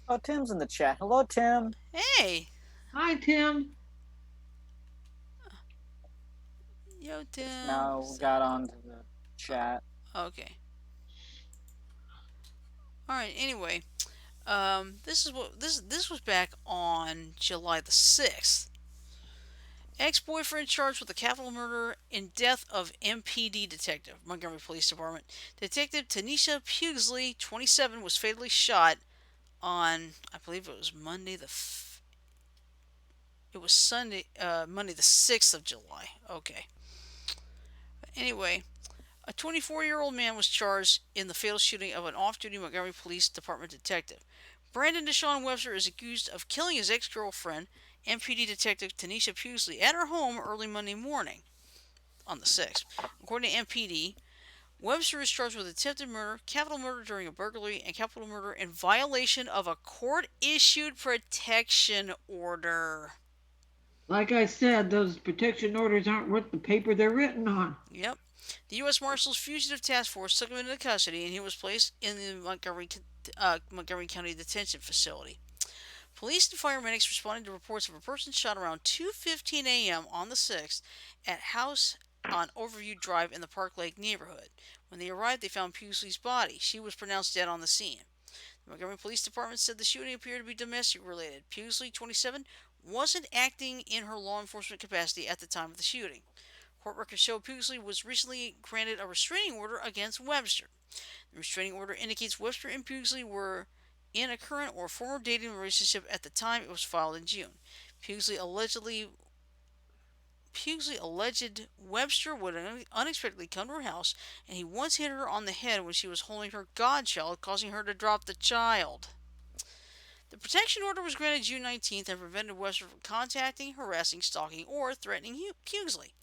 Oh, Tim's in the chat. Hello, Tim.
Hey!
hi, Tim.
Yo,
Just
Tim.
now
So,
got onto the chat.
okay. Alright, anyway. This was back on July the 6th. Ex-boyfriend charged with the capital murder and death of MPD detective, Montgomery Police Department. Detective Tanisha Pugsley, 27, was fatally shot on, I believe it was it was Monday the 6th of July. Okay. Anyway, A 24-year-old man was charged in the fatal shooting of an off-duty Montgomery Police Department detective. Brandon Deshaun Webster is accused of killing his ex-girlfriend, MPD detective Tanisha Pusley, at her home early Monday morning on the 6th. According to MPD, Webster is charged with attempted murder, capital murder during a burglary, and capital murder in violation of a court-issued protection order.
Like I said, those protection orders aren't worth the paper they're written on.
Yep. The U.S. Marshals Fugitive Task Force took him into custody, and he was placed in the Montgomery County Detention Facility. Police and paramedics responded to reports of a person shot around 2:15 a.m. on the 6th at House on Overview Drive in the Park Lake neighborhood. When they arrived, they found Pusley's body. She was pronounced dead on the scene. The Montgomery Police Department said the shooting appeared to be domestic related. Pusley, 27, wasn't acting in her law enforcement capacity at the time of the shooting. Court records show Pusley was recently granted a restraining order against Webster. The restraining order indicates Webster and Pusley were in a current or former dating relationship at the time it was filed in June. Pusley allegedly Pugley alleged Webster would unexpectedly come to her house, and he once hit her on the head when she was holding her godchild, causing her to drop the child. The protection order was granted June 19th and prevented Webster from contacting, harassing, stalking, or threatening Pugley.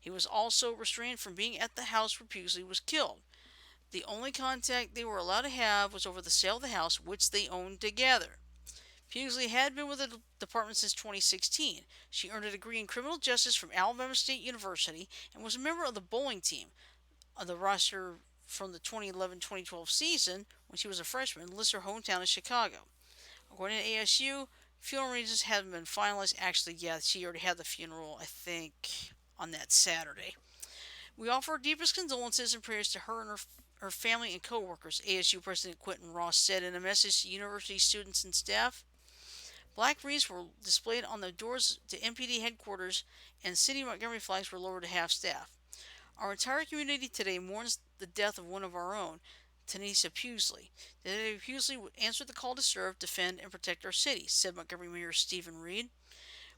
He was also restrained from being at the house where Pugley was killed. The only contact they were allowed to have was over the sale of the house, which they owned together. Pugley had been with the department since 2016. She earned a degree in criminal justice from Alabama State University and was a member of the bowling team on the roster from the 2011-2012 season when she was a freshman, lists her hometown of Chicago. According to ASU, funeral arrangements haven't been finalized. Actually, yeah, she already had the funeral, I think, on that Saturday. We offer our deepest condolences and prayers to her and her family and coworkers, ASU President Quentin Ross said in a message to university students and staff. Black wreaths were displayed on the doors to MPD headquarters, and city Montgomery flags were lowered to half staff. Our entire community today mourns the death of one of our own, Tanisha Pusley. Today, Pusley answered the call to serve, defend, and protect our city, said Montgomery Mayor Stephen Reed.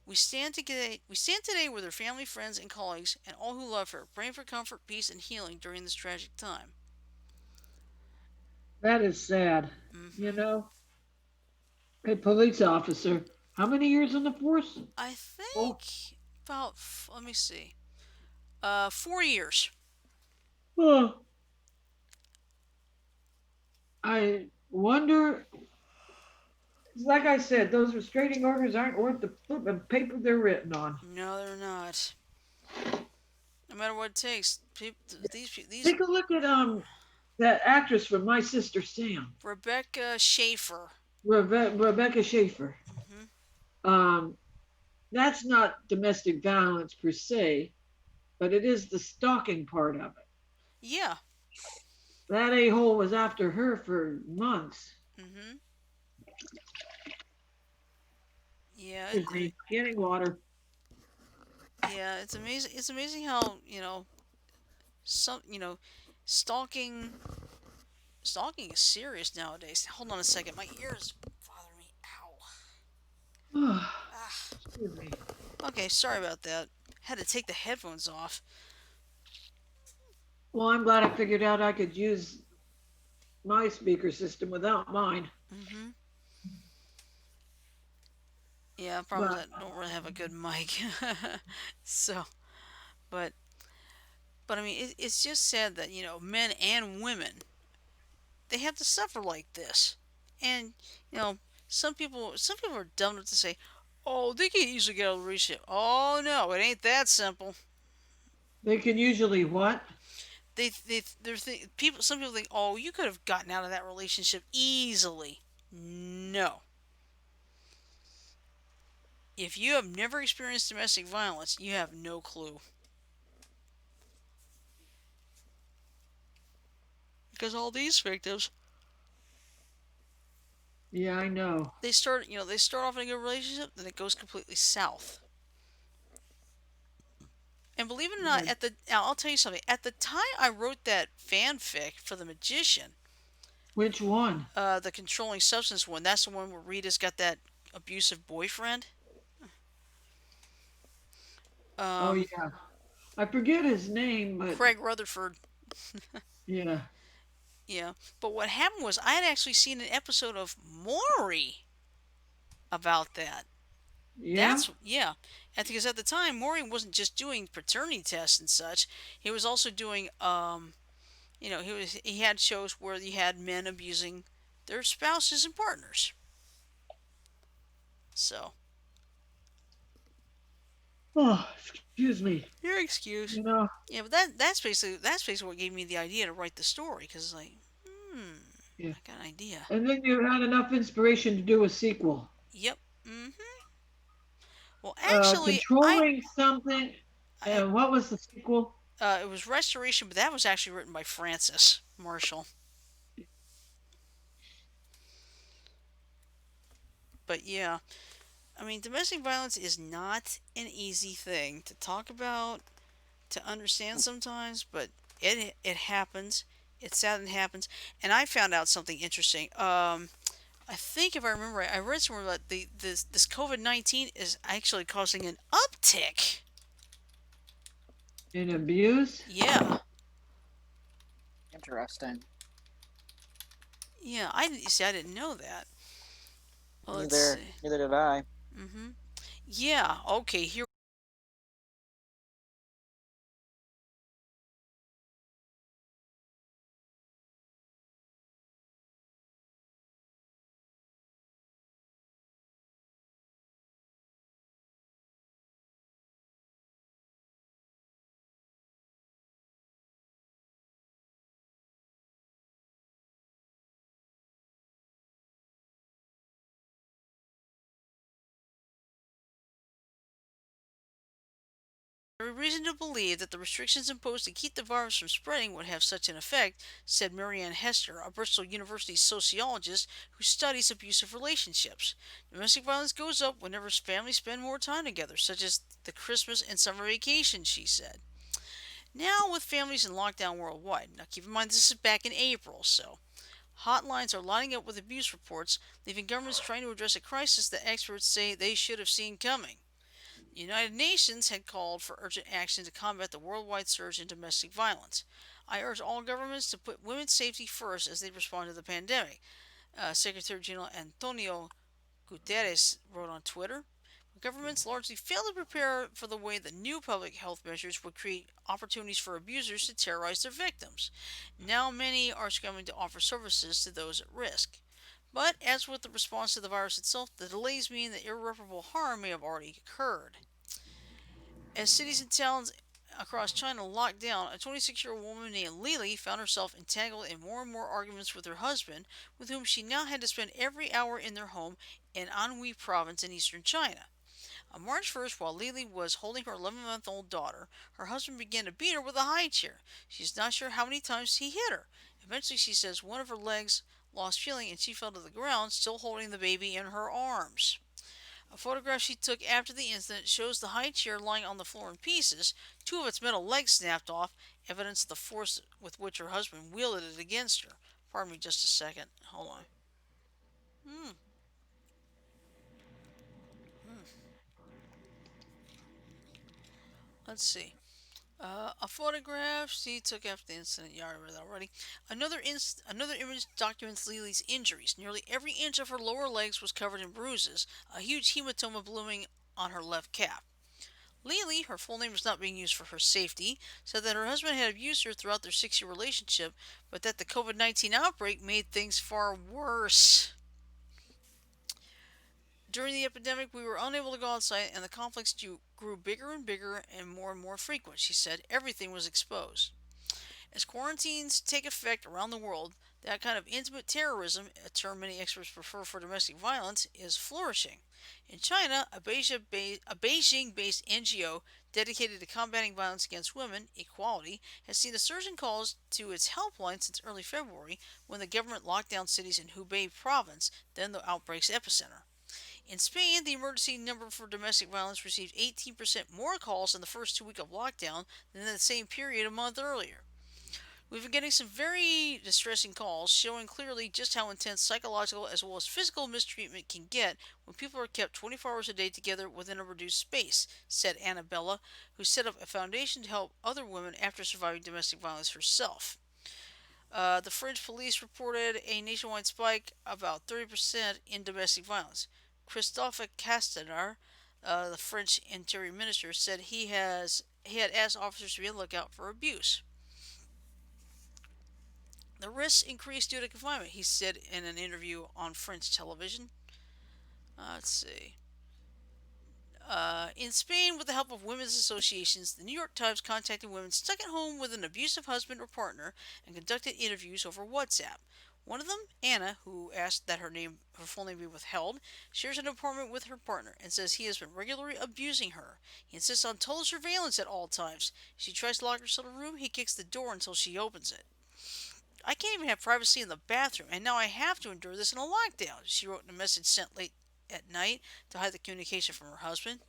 We stand today with her family, friends, and colleagues, and all who love her, praying for comfort, peace, and healing during this tragic time.
That is sad. You
Mm-hmm.
know, a police officer. How many years in the force?
I
Oh,
think about, let me see, 4 years.
oh, I wonder. Like I said, those restraining orders aren't worth the flip of paper they're written on.
No, they're not. No matter what it takes, these
Take a look at that actress from My Sister Sam,
Rebecca Schaefer.
Rebecca Schaefer.
Hmm.
Um, that's not domestic violence per se, but it is the stalking part of it.
Yeah.
That a hole was after her for months.
Hmm. Yeah.
Excuse me, getting water.
Yeah. It's amazing. It's amazing how some stalking stalking is serious nowadays. Hold on a second. My ears bother me. Ow. Ah.
Excuse me.
Okay. Sorry about that. Had to take the headphones off.
Well, I'm glad I figured out I could use my speaker system without mine.
Hmm. Yeah. Problem is
But
I don't really have a good mic. So, but I mean, it's just sad that men and women they have to suffer like this, and you know some people are dumb enough to say, "Oh, they can easily get out of a relationship." Oh no, it ain't that simple.
they can usually what?
People. Some people think, "Oh, you could have gotten out of that relationship easily." No, if you have never experienced domestic violence, you have no clue. Because all these victims,
Yeah, I know.
they start off in a good relationship, then it goes completely south. And believe it or not,
Yeah.
now I'll tell you something. At the time I wrote that fanfic for the magician,
Which one?
the controlling substance one, that's the one where Rita's got that abusive boyfriend.
Oh
Um,
yeah, I forget his name, but
Craig Rutherford,
Yeah.
Yeah, but what happened was I had actually seen an episode of Maury about that.
Yeah.
That's yeah, and because at the time Maury wasn't just doing paternity tests and such, he was also doing he had shows where he had men abusing their spouses and partners. So
Oh, excuse me.
your excuse.
You know,
Yeah, but that's basically what gave me the idea to write the story because like, hmm,
yeah.
I got an idea.
And then you had enough inspiration to do a sequel.
Yep. Well, actually,
Controlling something.
I
And what was the sequel?
it was Restoration, but that was actually written by Francis Marshall. But yeah, I mean, domestic violence is not an easy thing to talk about, to understand sometimes, but it happens. It's sad and it happens. And I found out something interesting. I think if I remember right, I read somewhere that this COVID-19 is actually causing an uptick.
In abuse?
Yeah,
Interesting.
yeah. I didn't know that. Well, let's
Neither
see.
neither did I.
Yeah. Okay. Here. Every reason to believe that the restrictions imposed to keep the virus from spreading would have such an effect, said Marianne Hester, a Bristol University sociologist who studies abusive relationships. Domestic violence goes up whenever families spend more time together, such as the Christmas and summer vacations, she said. Now, with families in lockdown worldwide, now keep in mind this is back in April, so hotlines are lining up with abuse reports, leaving governments trying to address a crisis that experts say they should have seen coming. The United Nations had called for urgent action to combat the worldwide surge in domestic violence. I urge all governments to put women's safety first as they respond to the pandemic, Secretary General Antonio Guterres wrote on Twitter. Governments largely fail to prepare for the way that new public health measures would create opportunities for abusers to terrorize their victims. Now, many are scrambling to offer services to those at risk. But, as with the response to the virus itself, the delays mean that irreparable harm may have already occurred. As cities and towns across China locked down, a 26-year-old woman named Lily found herself entangled in more and more arguments with her husband, with whom she now had to spend every hour in their home in Anhui province in eastern China. On March 1st, while Lily was holding her 11-month-old daughter, her husband began to beat her with a high chair. She's not sure how many times he hit her. Eventually, she says one of her legs lost feeling and she fell to the ground, still holding the baby in her arms. A photograph she took after the incident shows the high chair lying on the floor in pieces, two of its metal legs snapped off, evidence of the force with which her husband wielded it against her. Pardon me just a second. Hold on. Hmm. Hmm. Let's see. A photograph she took after the incident. Yeah, I read that already. Another image documents Lily's injuries. Nearly every inch of her lower legs was covered in bruises, a huge hematoma blooming on her left calf. Lily, her full name was not being used for her safety, said that her husband had abused her throughout their 6 year relationship, but that the COVID 19 outbreak made things far worse. During the epidemic, we were unable to go outside, and the conflicts grew bigger and bigger and more frequent. She said everything was exposed. As quarantines take effect around the world, that kind of intimate terrorism, a term many experts prefer for domestic violence, is flourishing. In China, a Beijing based NGO dedicated to combating violence against women, Equality, has seen a surge in calls to its helpline since early February when the government locked down cities in Hubei province, then the outbreak's epicenter. In Spain, the emergency number for domestic violence received 18% more calls in the first 2 weeks of lockdown than in the same period a month earlier. We've been getting some very distressing calls showing clearly just how intense psychological as well as physical mistreatment can get when people are kept 24 hours a day together within a reduced space, said Annabella, who set up a foundation to help other women after surviving domestic violence herself. The French police reported a nationwide spike about 30% in domestic violence. Christophe Castaner, the French Interior Minister, said he had asked officers to be on the lookout for abuse. The risks increased due to confinement, he said in an interview on French television. Let's see. In Spain, with the help of women's associations, the New York Times contacted women stuck at home with an abusive husband or partner and conducted interviews over WhatsApp. One of them, Anna, who asked that her full name be withheld, shares an apartment with her partner and says he has been regularly abusing her. He insists on total surveillance at all times. If she tries to lock herself in a room, he kicks the door until she opens it. I can't even have privacy in the bathroom, and now I have to endure this in a lockdown, she wrote in a message sent late at night to hide the communication from her husband.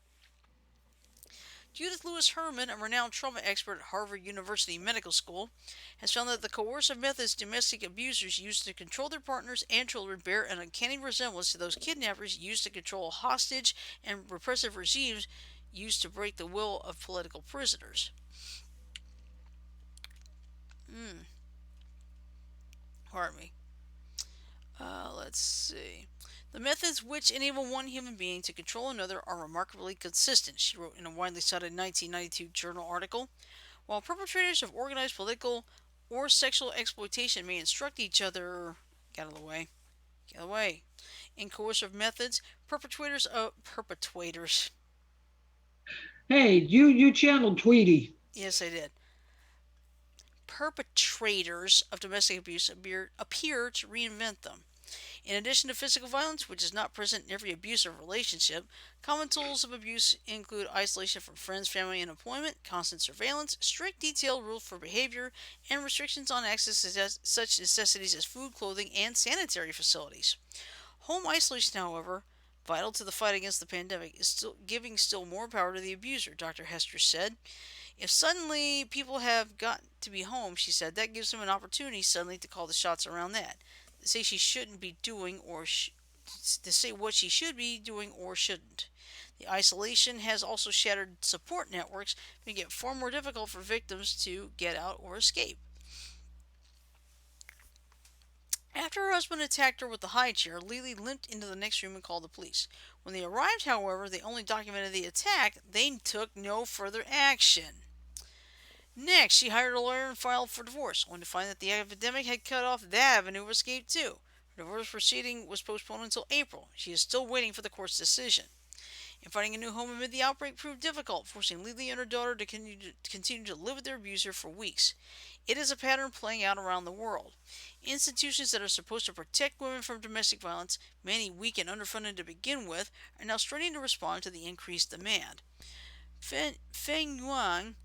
Judith Lewis Herman, a renowned trauma expert at Harvard University Medical School, has found that the coercive methods domestic abusers use to control their partners and children bear an uncanny resemblance to those kidnappers used to control hostage and repressive regimes used to break the will of political prisoners. Hmm, pardon me. Let's see. The methods which enable one human being to control another are remarkably consistent, she wrote in a widely cited 1992 journal article. While perpetrators of organized political or sexual exploitation may instruct each other, get out of the way, get out of the way, in coercive methods, perpetrators,
Hey, you channeled Tweety.
yes, I did, perpetrators of domestic abuse appear to reinvent them. In addition to physical violence, which is not present in every abusive relationship, common tools of abuse include isolation from friends, family, and employment, constant surveillance, strict detailed rules for behavior, and restrictions on access to such necessities as food, clothing, and sanitary facilities. Home isolation, however, vital to the fight against the pandemic, is still giving still more power to the abuser, Dr. Hester said. If suddenly people have got to be home, she said, that gives them an opportunity suddenly to call the shots around that. To say she shouldn't be doing to say what she should be doing or shouldn't. The isolation has also shattered support networks, making it far more difficult for victims to get out or escape. After her husband attacked her with the high chair, Lily limped into the next room and called the police. When they arrived, however, they only documented the attack. They took no further action. Next, she hired a lawyer and filed for divorce, only to find that the epidemic had cut off that avenue of escape too. Her divorce proceeding was postponed until April. She is still waiting for the court's decision. And finding a new home amid the outbreak proved difficult, forcing Lily and her daughter to continue to live with their abuser for weeks. It is a pattern playing out around the world. Institutions that are supposed to protect women from domestic violence, many weak and underfunded to begin with, are now starting to respond to the increased demand. Feng Yuan,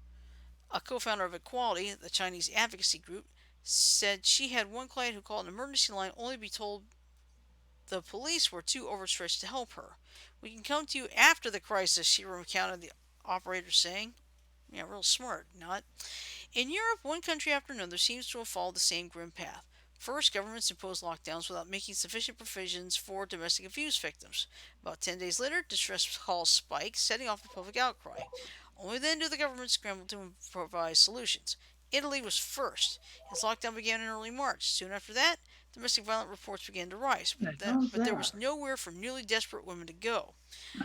a co-founder of Equality, the Chinese advocacy group, said she had one client who called an emergency line only to be told the police were too overstretched to help her. We can come to you after the crisis, she recounted the operator saying. Yeah, real smart, not? In Europe, one country after another seems to have followed the same grim path. First, governments imposed lockdowns without making sufficient provisions for domestic abuse victims. About 10 days later, distress calls spiked, setting off a public outcry. Only then did the government scramble to improvise solutions. Italy was first. Its lockdown began in early March. Soon after that, domestic violence reports began to rise,
The hell's
but there
that?
was nowhere for newly desperate women to go.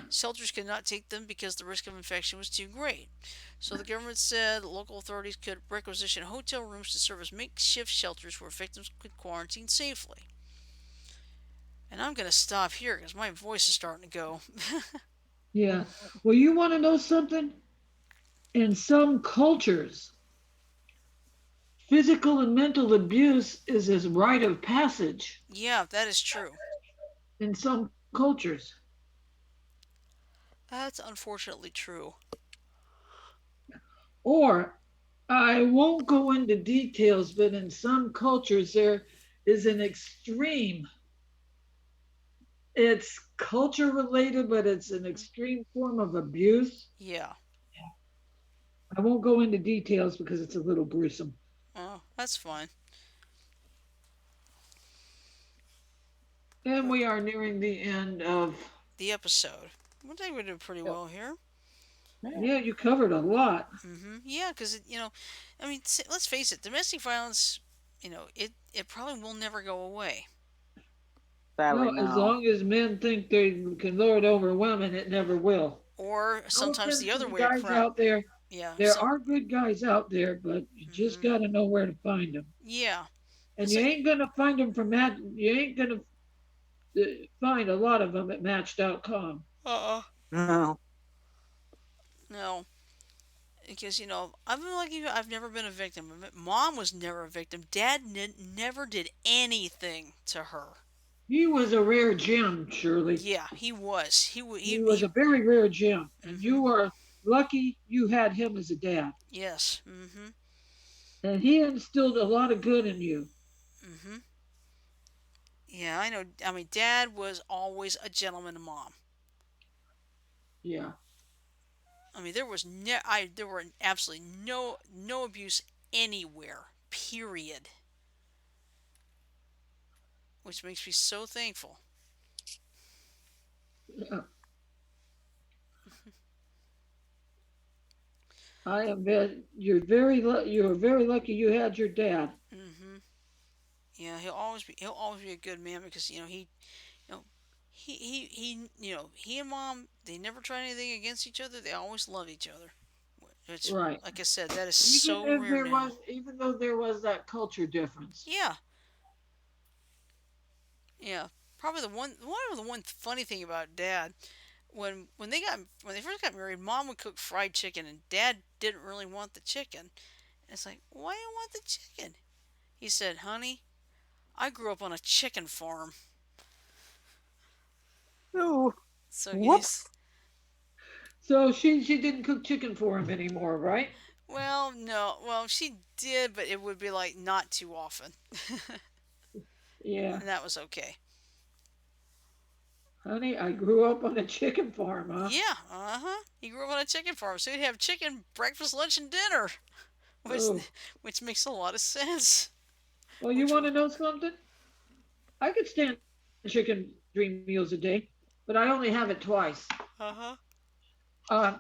Shelters could not take them because the risk of infection was too great. So the government said local authorities could requisition hotel rooms to serve as makeshift shelters where victims could quarantine safely. And I'm going to stop here because my voice is starting to go.
Yeah. Well, you want to know something? In some cultures, physical and mental abuse is a rite of passage.
Yeah, that is true.
In some cultures.
That's unfortunately true.
Or, I won't go into details, but in some cultures, there is an extreme. It's culture related, but it's an extreme form of abuse.
Yeah.
I won't go into details because it's a little gruesome.
Oh, that's fine.
And
But
we are nearing the end of.
the episode. I think we did pretty
Yep.
well here.
Yeah.
Yeah, you covered a lot.
Yeah, because I mean, let's face it, domestic violence, it probably will never go away.
Sadly,
No, as
no.
long as men think they can lord over women, it never will.
Or
No
sometimes
offense
the
to
other
the
way
guys
around.
out there.
Yeah,
There are good guys out there, but you just
hmm
got to know where to find them.
yeah,
And
because
you ain't gonna find them from Match. You ain't gonna find a lot of them at Match.com.
No.
no, because I've been lucky. I've never been a victim of it. Mom was never a victim. Dad never did anything to her.
He was a rare gem, Shirley.
Yeah, he was.
He was a very rare gem, and
hmm
you were lucky you had him as a dad.
Yes.
And he instilled a lot of good in you.
hmm Yeah, I know. I mean, Dad was always a gentleman to Mom.
Yeah,
I mean, there were absolutely no abuse anywhere. Period. Which makes me so thankful.
yeah. I am. You're very lucky you had your dad.
hmm Yeah, he'll always be a good man because you know he and Mom, they never try anything against each other. They always love each other. It's
Right.
like I said, that is so rare now.
Even though there was that culture difference.
Yeah, yeah. Probably the one funny thing about Dad, when they first got married, Mom would cook fried chicken and Dad didn't really want the chicken. It's like, why do you want the chicken? He said, "Honey, I grew up on a chicken farm."
Ooh.
So he's
Whoops.
So she didn't cook chicken for him anymore, right?
Well, no, well she did, but it would be like not too often,
Yeah.
and that was okay.
Honey, I grew up on a chicken farm, huh?
Yeah, He grew up on a chicken farm, so he'd have chicken breakfast, lunch, and dinner, which
Oh.
which makes a lot of sense.
Well, you
Which
want to know something? I could stand chicken 3 meals a day, but I only have it twice.
uh huh.
Uh,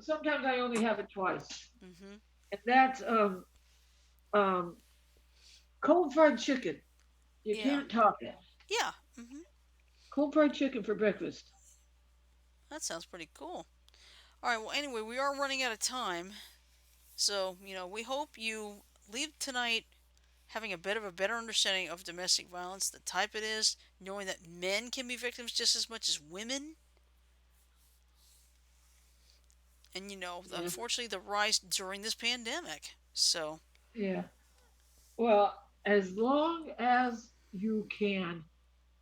Sometimes I only have it twice,
Mhm.
and that's um, cold fried chicken. You
Yeah.
can't top it.
Yeah. Mhm.
Cold fried chicken for breakfast.
That sounds pretty cool. All right. Well, anyway, we are running out of time, so we hope you leave tonight having a bit of a better understanding of domestic violence, the type it is, knowing that men can be victims just as much as women, and
Yeah.
unfortunately the rise during this pandemic. So,
Yeah. Well, as long as you can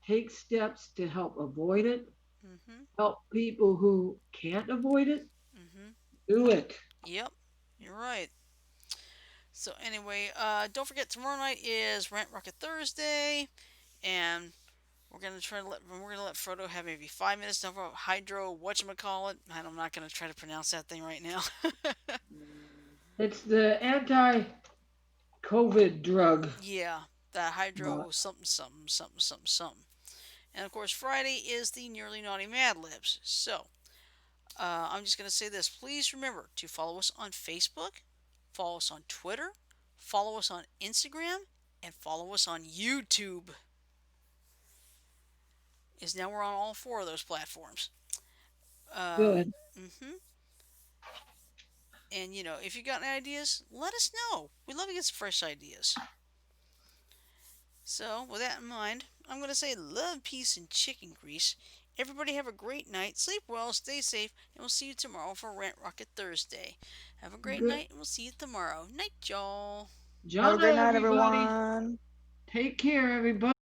take steps to help avoid it,
mhm,
help people who can't avoid it,
mhm,
do it.
yep, you're right. So anyway, don't forget tomorrow night is Rant Rocket Thursday, and we're gonna let Frodo have maybe 5 minutes to talk about hydro whatchamacallit. And I'm not gonna try to pronounce that thing right now.
It's the anti-COVID drug.
Yeah, that
Uh,
hydro something something something something something. And of course, Friday is the Nearly Naughty Mad Libs. So, I'm just going to say this. Please remember to follow us on Facebook, follow us on Twitter, follow us on Instagram, and follow us on YouTube. Is now we're on all four of those platforms. Um,
Good.
hmm And if you got any ideas, let us know. We'd love to get some fresh ideas. So, with that in mind, I'm going to say love, peace, and chicken grease. Everybody have a great night. Sleep well, stay safe, and we'll see you tomorrow for Rant Rocket Thursday. Have a great
Good.
night, and we'll see you tomorrow. Night, y'all.
Have a great
Jana,
night,
everybody.
everyone.
Take care, everybody.